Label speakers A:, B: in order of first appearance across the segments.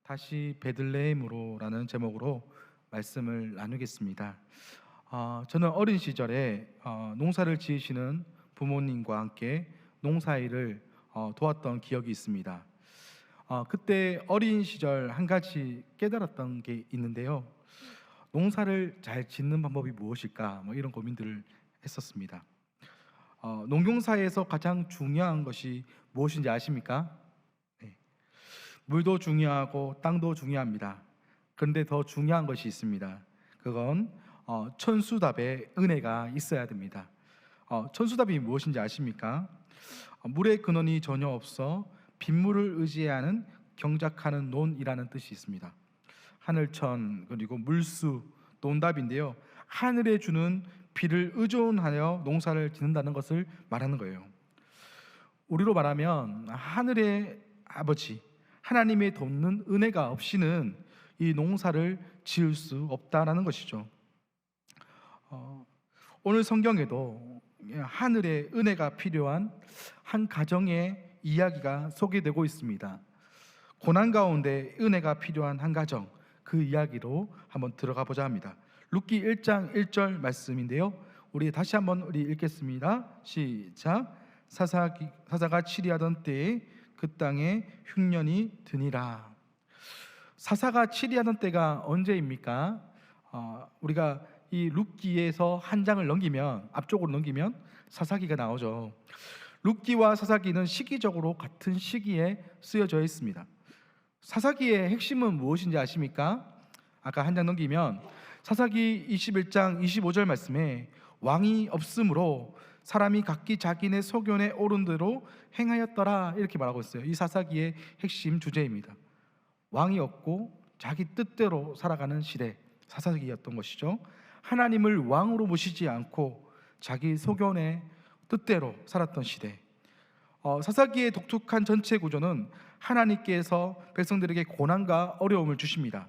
A: 다시 베들레헴으로라는 제목으로 말씀을 나누겠습니다. 저는 어린 시절에 농사를 지으시는 부모님과 함께 농사일을 도왔던 기억이 있습니다. 그때 어린 시절 한 가지 깨달았던 게 있는데요. 농사를 잘 짓는 방법이 무엇일까? 이런 고민들을 했었습니다. 농경사에서 가장 중요한 것이 무엇인지 아십니까? 네. 물도 중요하고 땅도 중요합니다. 그런데 더 중요한 것이 있습니다. 그건 천수답의 은혜가 있어야 됩니다. 천수답이 무엇인지 아십니까? 물의 근원이 전혀 없어 빗물을 의지하는 경작하는 논이라는 뜻이 있습니다. 하늘천 그리고 물수 논답인데요, 하늘에 주는 비를 의존하여 농사를 짓는다는 것을 말하는 거예요. 우리로 말하면 하늘의 아버지 하나님의 돕는 은혜가 없이는 이 농사를 지을 수 없다라는 것이죠. 오늘 성경에도 하늘의 은혜가 필요한 한 가정의 이야기가 소개되고 있습니다. 고난 가운데 은혜가 필요한 한 가정, 그 이야기로 한번 들어가 보자 합니다. 룻기 1장 1절 말씀인데요, 우리 다시 한번 읽겠습니다. 시작. 사사가 치리하던 때에 그 땅에 흉년이 드니라. 사사가 치리하던 때가 언제입니까? 우리가 이 룻기에서 한 장을 넘기면, 앞쪽으로 넘기면 사사기가 나오죠. 룻기와 사사기는 시기적으로 같은 시기에 쓰여져 있습니다. 사사기의 핵심은 무엇인지 아십니까? 아까 한 장 넘기면 사사기 21장 25절 말씀에 왕이 없으므로 사람이 각기 자기네 소견에 오른 대로 행하였더라, 이렇게 말하고 있어요. 이 사사기의 핵심 주제입니다. 왕이 없고 자기 뜻대로 살아가는 시대, 사사기였던 것이죠. 하나님을 왕으로 모시지 않고 자기 소견의 뜻대로 살았던 시대. 사사기의 독특한 전체 구조는 하나님께서 백성들에게 고난과 어려움을 주십니다.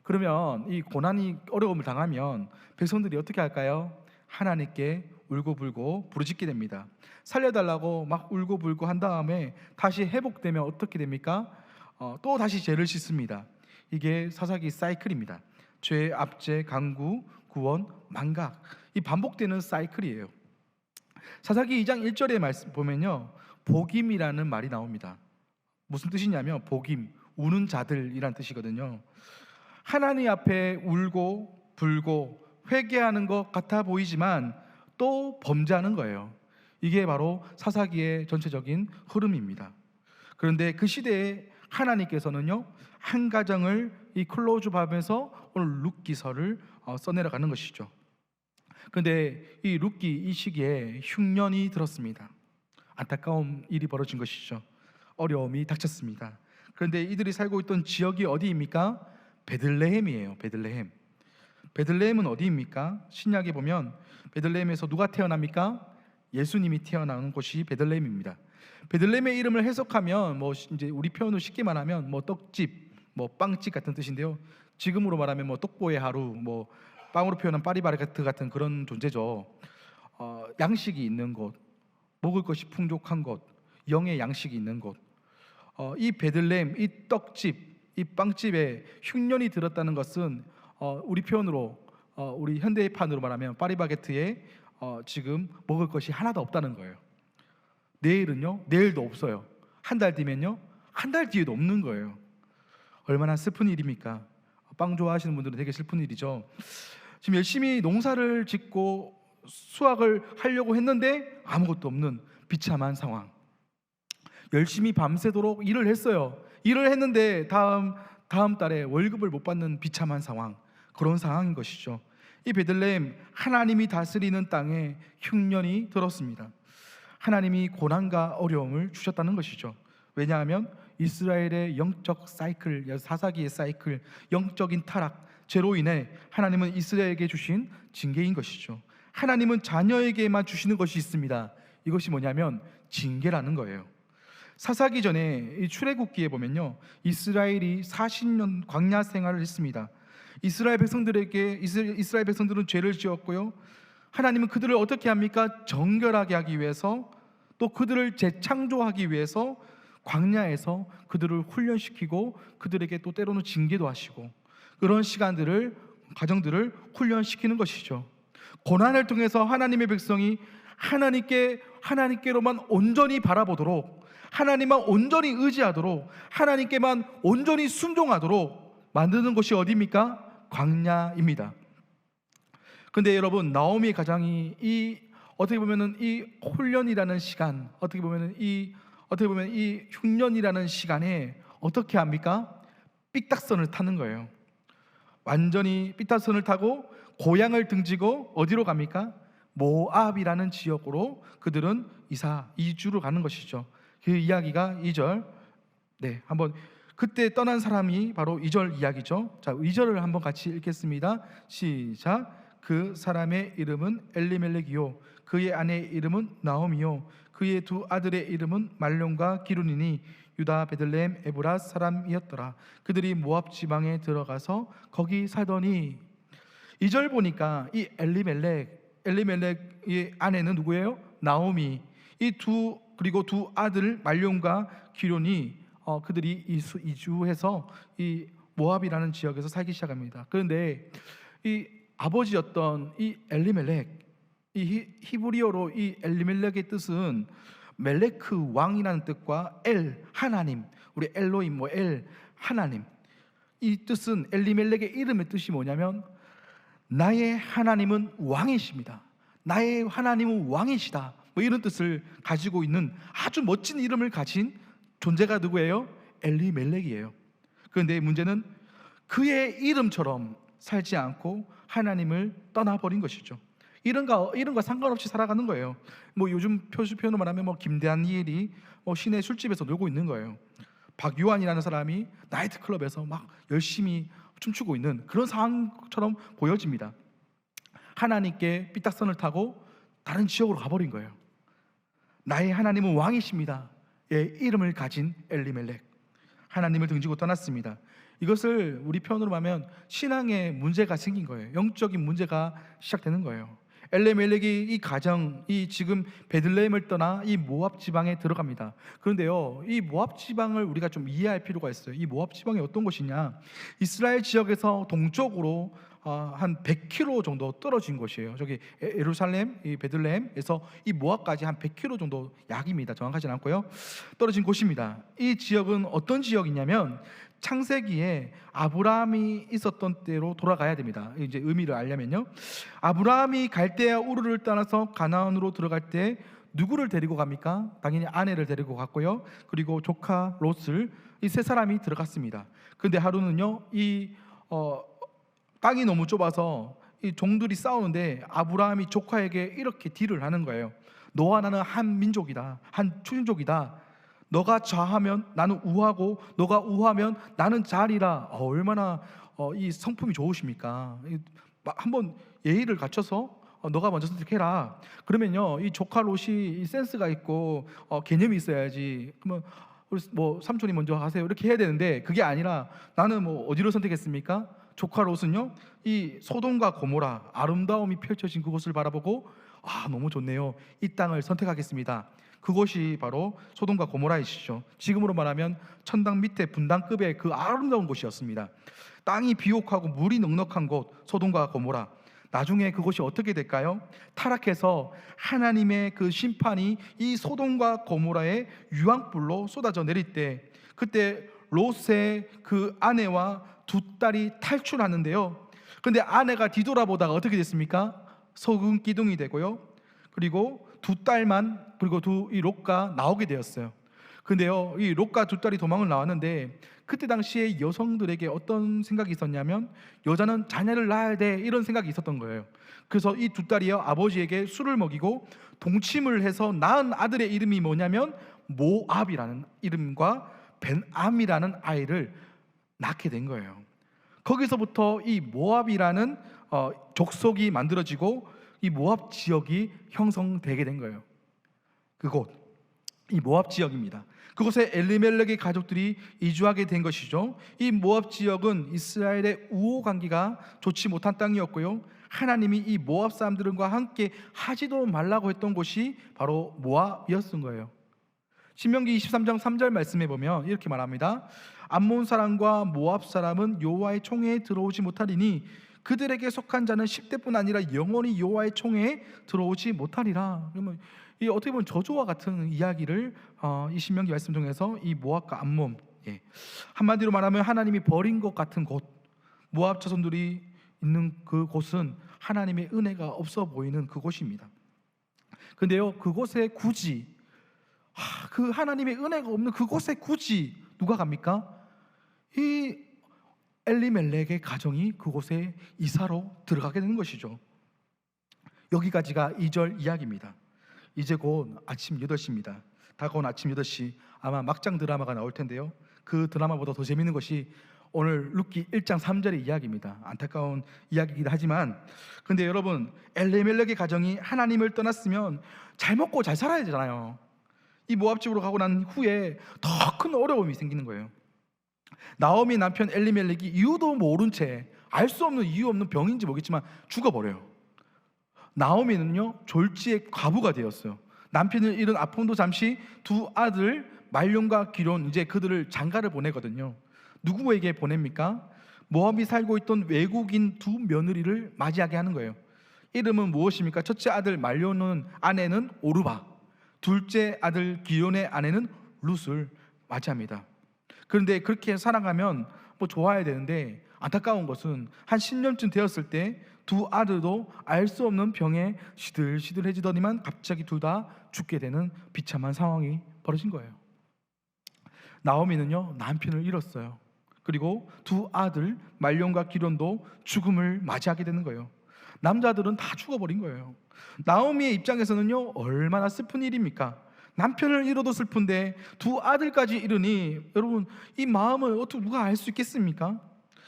A: 그러면 이 고난이 어려움을 당하면 백성들이 어떻게 할까요? 하나님께 울고불고 부르짖게 됩니다. 살려달라고 막 울고불고 한 다음에 다시 회복되면 어떻게 됩니까? 또 다시 죄를 짓습니다. 이게 사사기 사이클입니다. 죄, 압제, 강구, 구원, 망각, 이 반복되는 사이클이에요. 사사기 2장 1절에 말씀 보면요, 복임이라는 말이 나옵니다. 무슨 뜻이냐면 복임, 우는 자들이란 뜻이거든요. 하나님 앞에 울고 불고 회개하는 것 같아 보이지만 또 범죄하는 거예요. 이게 바로 사사기의 전체적인 흐름입니다. 그런데 그 시대에 하나님께서는요, 한 가정을 이 클로즈 밥에서 오늘 룻기서를 써내려가는 것이죠. 그런데 이 룻기 이 시기에 흉년이 들었습니다. 안타까운 일이 벌어진 것이죠. 어려움이 닥쳤습니다. 그런데 이들이 살고 있던 지역이 어디입니까? 베들레헴이에요. 베들레헴. 베들레헴은 어디입니까? 신약에 보면 베들레헴에서 누가 태어납니까? 예수님이 태어나는 곳이 베들레헴입니다. 베들레헴의 이름을 해석하면 이제 우리 표현으로 쉽게 말하면 떡집, 빵집 같은 뜻인데요. 지금으로 말하면 떡보의 하루, 빵으로 표현한 파리바게뜨 같은 그런 존재죠. 양식이 있는 곳, 먹을 것이 풍족한 곳, 영의 양식이 있는 곳. 이 베들레헴, 이 떡집, 이 빵집에 흉년이 들었다는 것은 우리 표현으로 우리 현대판으로 말하면 파리바게뜨에 지금 먹을 것이 하나도 없다는 거예요. 내일은요, 내일도 없어요. 한 달 뒤면요, 한 달 뒤에도 없는 거예요. 얼마나 슬픈 일입니까? 빵 좋아하시는 분들은 되게 슬픈 일이죠. 지금 열심히 농사를 짓고 수확을 하려고 했는데 아무것도 없는 비참한 상황. 열심히 밤새도록 일을 했어요. 일을 했는데 다음 달에 월급을 못 받는 비참한 상황, 그런 상황인 것이죠. 이 베들레헴, 하나님이 다스리는 땅에 흉년이 들었습니다. 하나님이 고난과 어려움을 주셨다는 것이죠. 왜냐하면 이스라엘의 영적 사이클, 사사기의 사이클, 영적인 타락, 죄로 인해 하나님은 이스라엘에게 주신 징계인 것이죠. 하나님은 자녀에게만 주시는 것이 있습니다. 이것이 뭐냐면 징계라는 거예요. 사사기 전에 이 출애굽기에 보면요, 이스라엘이 40년 광야 생활을 했습니다. 이스라엘 백성들은 죄를 지었고요, 하나님은 그들을 어떻게 합니까? 정결하게 하기 위해서, 또 그들을 재창조하기 위해서 광야에서 그들을 훈련시키고 그들에게 또 때로는 징계도 하시고 그런 시간들을 가정들을 훈련시키는 것이죠. 고난을 통해서 하나님의 백성이 하나님께로만 온전히 바라보도록, 하나님만 온전히 의지하도록, 하나님께만 온전히 순종하도록 만드는 곳이 어디입니까? 광야입니다. 근데 여러분, 나오미의 가장이 어떻게 보면은 이 훈련이라는 시간, 어떻게 보면 이 흉년이라는 시간에 어떻게 합니까? 삐딱선을 타는 거예요. 완전히 삐딱선을 타고 고향을 등지고 어디로 갑니까? 모압이라는 지역으로 그들은 이주를 가는 것이죠. 그 이야기가 2절. 네, 한번 그때 떠난 사람이 바로 2절 이야기죠. 자, 2절을 한번 같이 읽겠습니다. 시작. 그 사람의 이름은 엘리멜렉이요 그의 아내의 이름은 나오미요 그의 두 아들의 이름은 말론과 기룬이니 유다 베들레헴 에브라 사람이었더라. 그들이 모압 지방에 들어가서 거기 살더니. 2절 보니까 이 엘리멜렉의 아내는 누구예요? 나오미. 그리고 두 아들 말론과 기룬이 그들이 이주해서 이 모압이라는 지역에서 살기 시작합니다. 그런데 이 아버지였던 이 엘리멜렉, 이 히브리어로 이 엘리멜렉의 뜻은 멜레크 왕이라는 뜻과 하나님, 우리 엘로임 하나님, 이 뜻은 엘리멜렉의 이름의 뜻이 뭐냐면 나의 하나님은 왕이십니다. 나의 하나님은 왕이시다. 이런 뜻을 가지고 있는 아주 멋진 이름을 가진 존재가 누구예요? 엘리멜렉이에요. 그런데 문제는 그의 이름처럼 살지 않고 하나님을 떠나버린 것이죠. 이런과 상관없이 살아가는 거예요. 요즘 표현으로 말하면 김다니엘이 시내 술집에서 놀고 있는 거예요. 박유한이라는 사람이 나이트클럽에서 막 열심히 춤추고 있는 그런 상황처럼 보여집니다. 하나님께 삐딱선을 타고 다른 지역으로 가버린 거예요. 나의 하나님은 왕이십니다. 의 이름을 가진 엘리멜렉, 하나님을 등지고 떠났습니다. 이것을 우리 표현으로 하면 신앙에 문제가 생긴 거예요. 영적인 문제가 시작되는 거예요. 엘리멜렉이 이 가정, 지금 베들레헴을 떠나 이 모압 지방에 들어갑니다. 그런데요, 이 모압 지방을 우리가 좀 이해할 필요가 있어요. 이 모압 지방이 어떤 곳이냐? 이스라엘 지역에서 동쪽으로 한 100km 정도 떨어진 곳이에요. 저기 예루살렘, 이 베들레헴에서 이 모압까지 한 100km 정도 약입니다. 정확하진 않고요. 떨어진 곳입니다. 이 지역은 어떤 지역이냐면 창세기에 아브라함이 있었던 때로 돌아가야 됩니다. 이제 의미를 알려면요, 아브라함이 갈대아 우르를 떠나서 가나안으로 들어갈 때 누구를 데리고 갑니까? 당연히 아내를 데리고 갔고요. 그리고 조카 롯을, 이 세 사람이 들어갔습니다. 근데 하루는요, 땅이 너무 좁아서 이 종들이 싸우는데 아브라함이 조카에게 이렇게 딜을 하는 거예요. 너와 나는 한 민족이다, 한 추민족이다. 너가 좌하면 나는 우하고 너가 우하면 나는 좌리라. 얼마나 이 성품이 좋으십니까? 한번 예의를 갖춰서 너가 먼저 선택해라. 그러면요, 이 조카 롯이 센스가 있고 개념이 있어야지. 그러면 우리 삼촌이 먼저 하세요 이렇게 해야 되는데, 그게 아니라 나는 어디로 선택했습니까? 조카 롯은요, 이 소돔과 고모라 아름다움이 펼쳐진 그곳을 바라보고 너무 좋네요, 이 땅을 선택하겠습니다. 그곳이 바로 소돔과 고모라이시죠. 지금으로 말하면 천당 밑에 분당급의 그 아름다운 곳이었습니다. 땅이 비옥하고 물이 넉넉한 곳 소돔과 고모라. 나중에 그곳이 어떻게 될까요? 타락해서 하나님의 그 심판이 이 소돔과 고모라의 유황불로 쏟아져 내릴 때, 그때 롯의 그 아내와 두 딸이 탈출하는데요, 근데 아내가 뒤돌아보다가 어떻게 됐습니까? 소금 기둥이 되고요, 그리고 두 딸만, 그리고 이 롯과 나오게 되었어요. 근데요, 이 롯과 두 딸이 도망을 나왔는데, 그때 당시에 여성들에게 어떤 생각이 있었냐면 여자는 자녀를 낳아야 돼, 이런 생각이 있었던 거예요. 그래서 이 두 딸이요, 아버지에게 술을 먹이고 동침을 해서 낳은 아들의 이름이 뭐냐면 모압이라는 이름과 벤암이라는 아이를 낳게 된 거예요. 거기서부터 이 모압이라는 족속이 만들어지고 이 모압 지역이 형성되게 된 거예요. 그곳, 이 모압 지역입니다. 그곳에 엘리멜렉의 가족들이 이주하게 된 것이죠. 이 모압 지역은 이스라엘의 우호 관계가 좋지 못한 땅이었고요, 하나님이 이 모압 사람들과 함께 하지도 말라고 했던 곳이 바로 모압이었던 거예요. 신명기 23장 3절 말씀에 보면 이렇게 말합니다. 암몬 사람과 모압 사람은 여호와의 총회에 들어오지 못하리니 그들에게 속한 자는 10대뿐 아니라 영원히 여호와의 총회에 들어오지 못하리라. 그러면 이 어떻게 보면 저주와 같은 이야기를 이 신명기 말씀 중에서 이 모압과 암몬, 한마디로 말하면 하나님이 버린 것 같은 곳, 모압 자손들이 있는 그 곳은 하나님의 은혜가 없어 보이는 그곳입니다. 근데요, 그곳에 굳이 그 하나님의 은혜가 없는 그곳에 굳이 누가 갑니까? 이 엘리멜렉의 가정이 그곳에 이사로 들어가게 되는 것이죠. 여기까지가 2절 이야기입니다. 이제 곧 아침 8시입니다. 다가온 아침 8시 아마 막장 드라마가 나올 텐데요, 그 드라마보다 더 재밌는 것이 오늘 룻기 1장 3절의 이야기입니다. 안타까운 이야기이긴 하지만, 근데 여러분, 엘리멜렉의 가정이 하나님을 떠났으면 잘 먹고 잘 살아야 되잖아요. 이 모압 집으로 가고 난 후에 더 큰 어려움이 생기는 거예요. 나오미 남편 엘리멜렉이 이유도 모른 채, 알 수 없는 이유 없는 병인지 모르겠지만 죽어버려요. 나오미는요, 졸지의 과부가 되었어요. 남편을 잃은 아픔도 잠시 두 아들 말론과 기론, 이제 그들을 장가를 보내거든요. 누구에게 보냅니까? 모압이 살고 있던 외국인 두 며느리를 맞이하게 하는 거예요. 이름은 무엇입니까? 첫째 아들 말론은 아내는 오르바, 둘째 아들 기론의 아내는 룻을 맞이합니다. 그런데 그렇게 살아가면 뭐 좋아야 되는데, 안타까운 것은 한 10년쯤 되었을 때 두 아들도 알 수 없는 병에 시들시들해지더니만 갑자기 둘 다 죽게 되는 비참한 상황이 벌어진 거예요. 나오미는요, 남편을 잃었어요. 그리고 두 아들 말론과 기론도 죽음을 맞이하게 되는 거예요. 남자들은 다 죽어버린 거예요. 나오미의 입장에서는요, 얼마나 슬픈 일입니까? 남편을 잃어도 슬픈데 두 아들까지 잃으니, 여러분, 이 마음을 어떻게 누가 알 수 있겠습니까?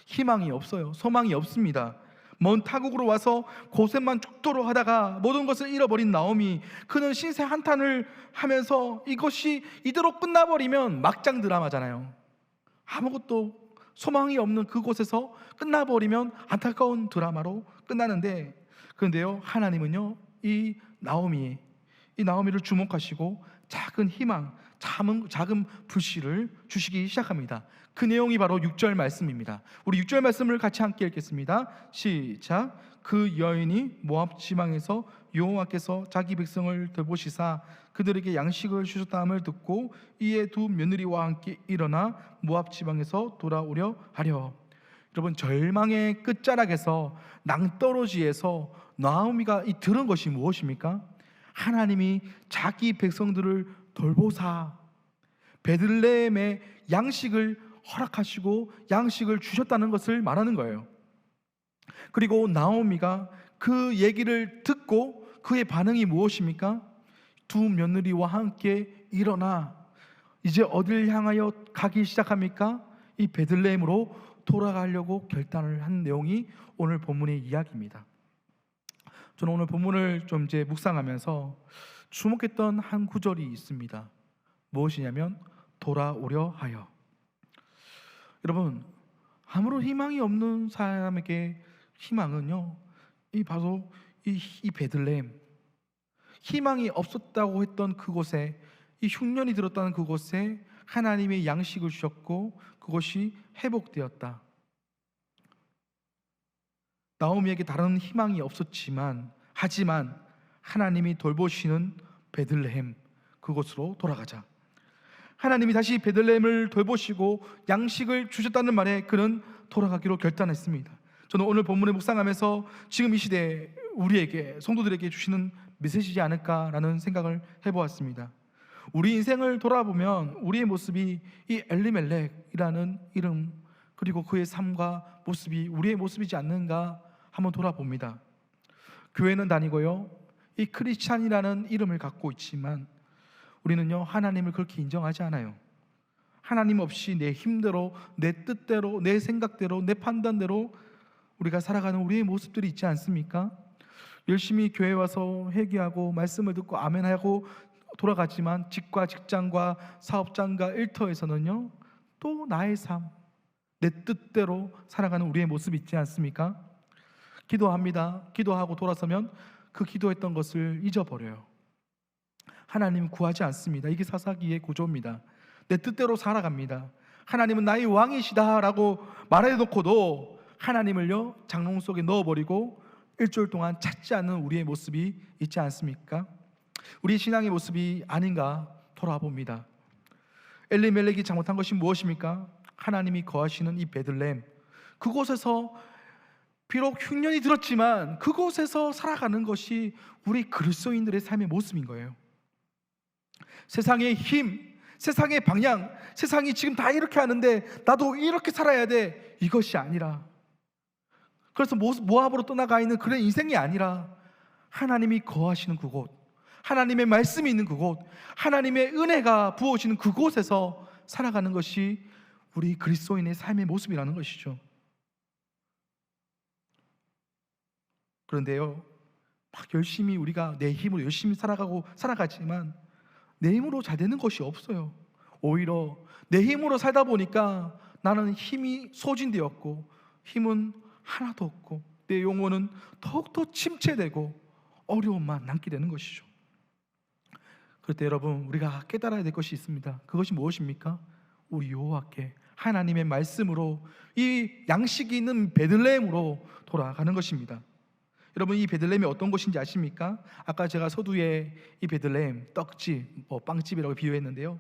A: 희망이 없어요. 소망이 없습니다. 먼 타국으로 와서 고생만 죽도록 하다가 모든 것을 잃어버린 나오미, 그는 신세 한탄을 하면서 이것이 이대로 끝나버리면 막장 드라마잖아요. 아무것도 소망이 없는 그곳에서 끝나버리면 안타까운 드라마로 끝나는데, 그런데요, 하나님은요, 이 나오미를 주목하시고 작은 희망, 작은 불씨를 주시기 시작합니다. 그 내용이 바로 6절 말씀입니다. 우리 6절 말씀을 같이 함께 읽겠습니다. 시작. 그 여인이 모압 지방에서 여호와께서 자기 백성을 돌보시사 그들에게 양식을 주셨다함을 듣고 이에 두 며느리와 함께 일어나 모압 지방에서 돌아오려 하려. 여러분, 절망의 끝자락에서, 낭떠러지에서 나오미가 들은 것이 무엇입니까? 하나님이 자기 백성들을 돌보사 베들레헴에 양식을 허락하시고 양식을 주셨다는 것을 말하는 거예요. 그리고 나오미가 그 얘기를 듣고 그의 반응이 무엇입니까? 두 며느리와 함께 일어나 이제 어딜 향하여 가기 시작합니까? 이 베들레헴으로 돌아가려고 결단을 한 내용이 오늘 본문의 이야기입니다. 저는 오늘 본문을 좀 이제 묵상하면서 주목했던 한 구절이 있습니다. 무엇이냐면 돌아오려 하여. 여러분, 아무런 희망이 없는 사람에게 희망은요, 바로 이 베들레헴, 희망이 없었다고 했던 그곳에, 이 흉년이 들었다는 그곳에 하나님의 양식을 주셨고 그것이 회복되었다. 나오미에게 다른 희망이 없었지만, 하지만 하나님이 돌보시는 베들레헴, 그곳으로 돌아가자. 하나님이 다시 베들레헴을 돌보시고 양식을 주셨다는 말에 그는 돌아가기로 결단했습니다. 저는 오늘 본문을 묵상하면서 지금 이 시대에 우리에게, 성도들에게 주시는 메시지지 않을까라는 생각을 해보았습니다. 우리 인생을 돌아보면 우리의 모습이 이 엘리멜렉이라는 이름, 그리고 그의 삶과 모습이 우리의 모습이지 않는가 한번 돌아봅니다. 교회는 다니고요, 이 크리스찬이라는 이름을 갖고 있지만 우리는요, 하나님을 그렇게 인정하지 않아요. 하나님 없이 내 힘대로, 내 뜻대로, 내 생각대로, 내 판단대로 우리가 살아가는 우리의 모습들이 있지 않습니까? 열심히 교회 와서 회개하고 말씀을 듣고 아멘하고 돌아가지만 집과 직장과 사업장과 일터에서는요, 또 나의 삶, 내 뜻대로 살아가는 우리의 모습이 있지 않습니까? 기도합니다. 기도하고 돌아서면 그 기도했던 것을 잊어버려요. 하나님 구하지 않습니다. 이게 사사기의 구조입니다. 내 뜻대로 살아갑니다. 하나님은 나의 왕이시다라고 말해놓고도 하나님을요 장롱 속에 넣어버리고 일주일 동안 찾지 않는 우리의 모습이 있지 않습니까? 우리 신앙의 모습이 아닌가 돌아봅니다. 엘리멜렉이 잘못한 것이 무엇입니까? 하나님이 거하시는 이 베들레헴, 그곳에서 비록 흉년이 들었지만 그곳에서 살아가는 것이 우리 그리스도인들의 삶의 모습인 거예요. 세상의 힘, 세상의 방향, 세상이 지금 다 이렇게 하는데 나도 이렇게 살아야 돼, 이것이 아니라, 그래서 모압으로 떠나가 있는 그런 인생이 아니라 하나님이 거하시는 그곳, 하나님의 말씀이 있는 그곳, 하나님의 은혜가 부어지는 그곳에서 살아가는 것이 우리 그리스도인의 삶의 모습이라는 것이죠. 그런데요, 막 열심히 우리가 내 힘으로 열심히 살아가지만 내 힘으로 잘 되는 것이 없어요. 오히려 내 힘으로 살다 보니까 나는 힘이 소진되었고 힘은 하나도 없고 내 영혼은 더욱더 침체되고 어려움만 남게 되는 것이죠. 그럴 때 여러분, 우리가 깨달아야 될 것이 있습니다. 그것이 무엇입니까? 우리 여호와께 하나님의 말씀으로 이 양식이 있는 베들레헴으로 돌아가는 것입니다. 여러분, 이 베들레헴이 어떤 곳인지 아십니까? 아까 제가 서두에 이 베들레헴 떡집, 빵집이라고 비유했는데요,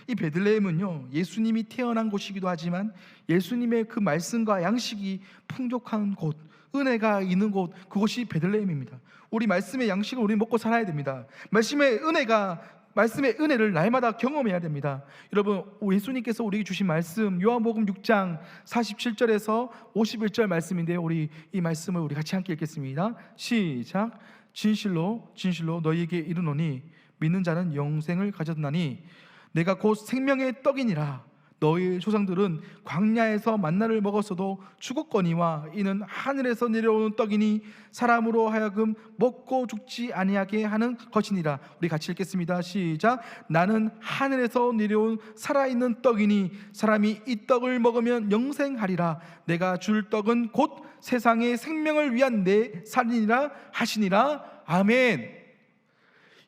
A: 이 베들레헴은요 예수님이 태어난 곳이기도 하지만 예수님의 그 말씀과 양식이 풍족한 곳, 은혜가 있는 곳, 그곳이 베들레헴입니다. 우리 말씀의 양식을 우리 먹고 살아야 됩니다. 말씀의 은혜를 날마다 경험해야 됩니다. 여러분, 예수님께서 우리에게 주신 말씀, 요한복음 6장 47절에서 51절 말씀인데요, 우리 이 말씀을 우리 같이 함께 읽겠습니다. 시작. 진실로 진실로 너희에게 이르노니 믿는 자는 영생을 가졌나니 내가 곧 생명의 떡이니라. 너희 조상들은 광야에서 만나를 먹었어도 죽었거니와 이는 하늘에서 내려오는 떡이니 사람으로 하여금 먹고 죽지 아니하게 하는 것이니라. 우리 같이 읽겠습니다. 시작. 나는 하늘에서 내려온 살아있는 떡이니 사람이 이 떡을 먹으면 영생하리라. 내가 줄 떡은 곧 세상의 생명을 위한 내 살이니라 하시니라. 아멘.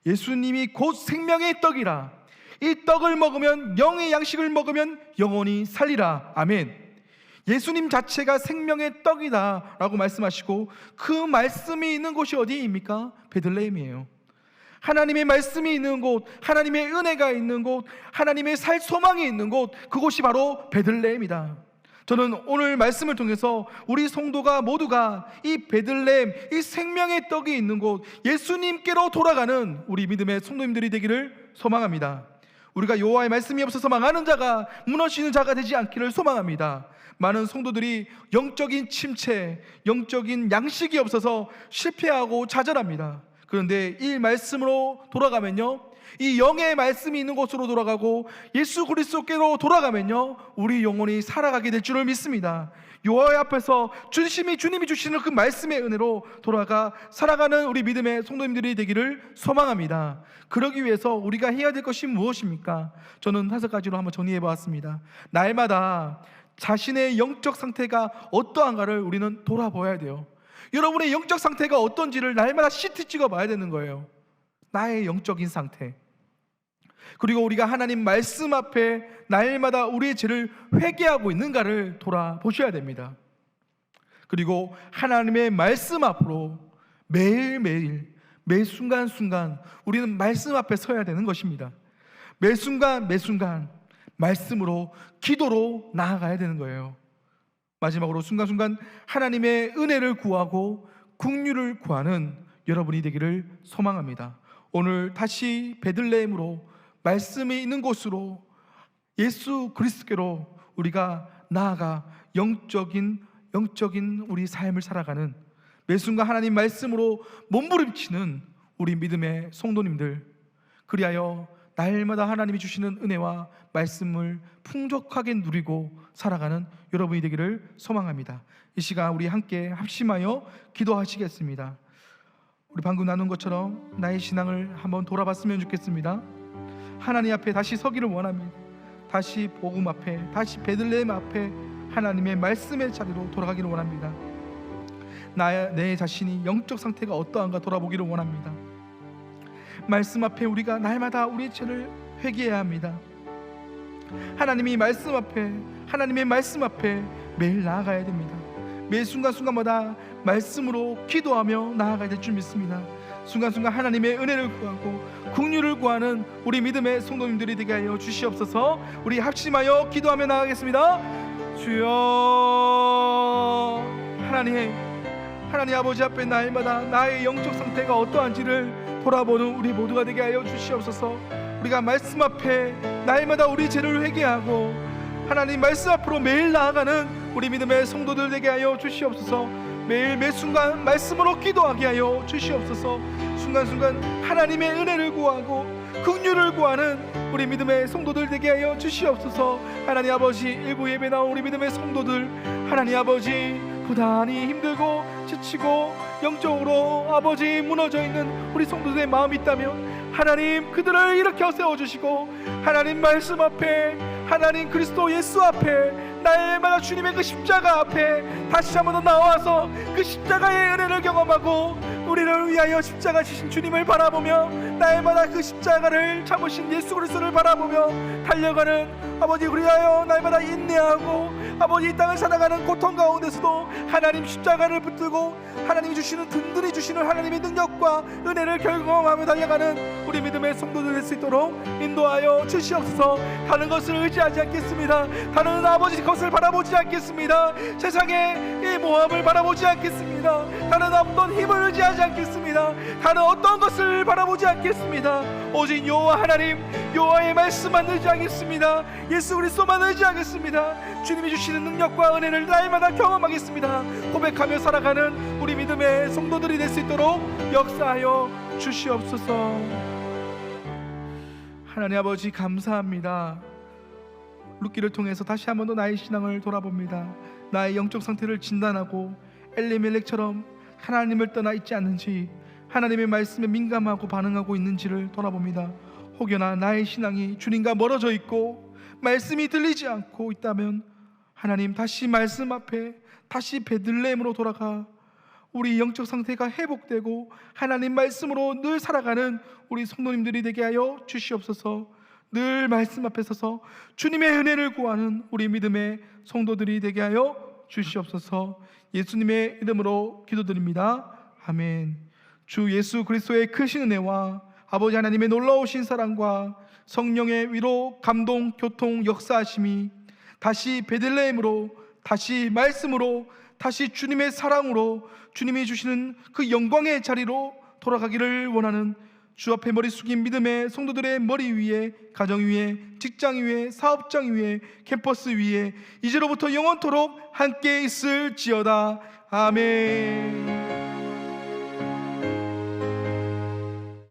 A: 예수님이 곧 생명의 떡이라. 이 떡을 먹으면, 영의 양식을 먹으면 영원히 살리라. 아멘. 예수님 자체가 생명의 떡이다 라고 말씀하시고, 그 말씀이 있는 곳이 어디입니까? 베들레헴이에요. 하나님의 말씀이 있는 곳, 하나님의 은혜가 있는 곳, 하나님의 살 소망이 있는 곳, 그곳이 바로 베들레헴이다. 저는 오늘 말씀을 통해서 우리 성도가 모두가 이 베들레헴, 이 생명의 떡이 있는 곳, 예수님께로 돌아가는 우리 믿음의 성도님들이 되기를 소망합니다. 우리가 여호와의 말씀이 없어서 망하는 자가, 무너지는 자가 되지 않기를 소망합니다. 많은 성도들이 영적인 침체, 영적인 양식이 없어서 실패하고 좌절합니다. 그런데 이 말씀으로 돌아가면요, 이 영의 말씀이 있는 곳으로 돌아가고 예수 그리스도께로 돌아가면요, 우리 영혼이 살아가게 될 줄을 믿습니다. 여호와 앞에서 주님이 주시는 그 말씀의 은혜로 돌아가 살아가는 우리 믿음의 성도님들이 되기를 소망합니다. 그러기 위해서 우리가 해야 될 것이 무엇입니까? 저는 5가지로 한번 정리해 보았습니다. 날마다 자신의 영적 상태가 어떠한가를 우리는 돌아보아야 돼요. 여러분의 영적 상태가 어떤지를 날마다 CT 찍어 봐야 되는 거예요. 나의 영적인 상태, 그리고 우리가 하나님 말씀 앞에 날마다 우리의 죄를 회개하고 있는가를 돌아보셔야 됩니다. 그리고 하나님의 말씀 앞으로 매일매일, 매 순간순간 우리는 말씀 앞에 서야 되는 것입니다. 매 순간 말씀으로, 기도로 나아가야 되는 거예요. 마지막으로 순간순간 하나님의 은혜를 구하고 긍휼을 구하는 여러분이 되기를 소망합니다. 오늘 다시 베들레헴으로, 말씀이 있는 곳으로, 예수 그리스도께로 우리가 나아가 영적인 우리 삶을 살아가는, 매 순간 하나님 말씀으로 몸부림치는 우리 믿음의 성도님들, 그리하여 날마다 하나님이 주시는 은혜와 말씀을 풍족하게 누리고 살아가는 여러분이 되기를 소망합니다. 이 시간 우리 함께 합심하여 기도하시겠습니다. 우리 방금 나눈 것처럼 나의 신앙을 한번 돌아봤으면 좋겠습니다. 하나님 앞에 다시 서기를 원합니다. 다시 복음 앞에, 다시 베들레헴 앞에 하나님의 말씀의 자리로 돌아가기를 원합니다. 내 자신이 영적 상태가 어떠한가 돌아보기를 원합니다. 말씀 앞에 우리가 날마다 우리의 죄를 회개해야 합니다. 하나님의 말씀 앞에 매일 나아가야 됩니다. 매 순간순간마다 말씀으로 기도하며 나아가야 될 줄 믿습니다. 순간순간 하나님의 은혜를 구하고 긍휼을 구하는 우리 믿음의 성도님들이 되게 하여 주시옵소서. 우리 합심하여 기도하며 나아가겠습니다. 주여, 하나님 아버지 앞에 날마다 나의 영적 상태가 어떠한지를 돌아보는 우리 모두가 되게 하여 주시옵소서. 우리가 말씀 앞에 날마다 우리 죄를 회개하고 하나님 말씀 앞으로 매일 나아가는 우리 믿음의 성도들 되게 하여 주시옵소서. 매일 매 순간 말씀으로 기도하게 하여 주시옵소서. 순간순간 하나님의 은혜를 구하고 긍휼을 구하는 우리 믿음의 성도들 되게 하여 주시옵소서. 하나님 아버지, 일부 예배 나온 우리 믿음의 성도들, 하나님 아버지 부단히 힘들고 지치고 영적으로 아버지 무너져 있는 우리 성도들의 마음이 있다면 하나님 그들을 일으켜 세워주시고 하나님 말씀 앞에, 하나님 그리스도 예수 앞에 날마다 주님의 그 십자가 앞에 다시 한번 더 나와서 그 십자가의 은혜를 경험하고 우리를 위하여 십자가 지신 주님을 바라보며 날마다 그 십자가를 참으신 예수 그리스도를 바라보며 달려가는 아버지, 우리하여 날마다 인내하고 아버지 이 땅을 살아가는 고통 가운데서도 하나님 십자가를 붙들고 하나님이 주시는 든든히 주시는 하나님의 능력과 은혜를 경험하며 달려가는 우리 믿음의 성도들 될 수 있도록 인도하여 주시옵소서. 다른 것을 의지하지 않겠습니다. 다른 아버지 것을 바라보지 않겠습니다. 세상의 이 모함을 바라보지 않겠습니다. 다른 어떤 힘을 의지하지 않겠습니다. 다른 어떤 것을 바라보지 않겠습니다. 오직 여호와 하나님, 여호와의 말씀만 의지하겠습니다. 예수 그리스도만 의지하겠습니다. 주님이 주시는 능력과 은혜를 날마다 경험하겠습니다. 고백하며 살아가는 우리 믿음의 성도들이 될 수 있도록 역사하여 주시옵소서. 하나님 아버지 감사합니다. 룻기를 통해서 다시 한 번 더 나의 신앙을 돌아봅니다. 나의 영적 상태를 진단하고 엘리멜렉처럼 하나님을 떠나 있지 않는지, 하나님의 말씀에 민감하고 반응하고 있는지를 돌아봅니다. 혹여나 나의 신앙이 주님과 멀어져 있고 말씀이 들리지 않고 있다면 하나님 다시 말씀 앞에, 다시 베들레헴으로 돌아가 우리 영적 상태가 회복되고 하나님 말씀으로 늘 살아가는 우리 성도님들이 되게 하여 주시옵소서. 늘 말씀 앞에 서서 주님의 은혜를 구하는 우리 믿음의 성도들이 되게 하여 주시옵소서. 예수님의 이름으로 기도드립니다. 아멘. 주 예수 그리스도의 크신 은혜와 아버지 하나님의 놀라우신 사랑과 성령의 위로, 감동, 교통, 역사하심이 다시 베들레헴으로, 다시 말씀으로, 다시 주님의 사랑으로 주님이 주시는 그 영광의 자리로 돌아가기를 원하는 주 앞에 머리 숙인 믿음의 성도들의 머리 위에, 가정 위에, 직장 위에, 사업장 위에, 캠퍼스 위에 이제로부터 영원토록 함께 있을지어다. 아멘.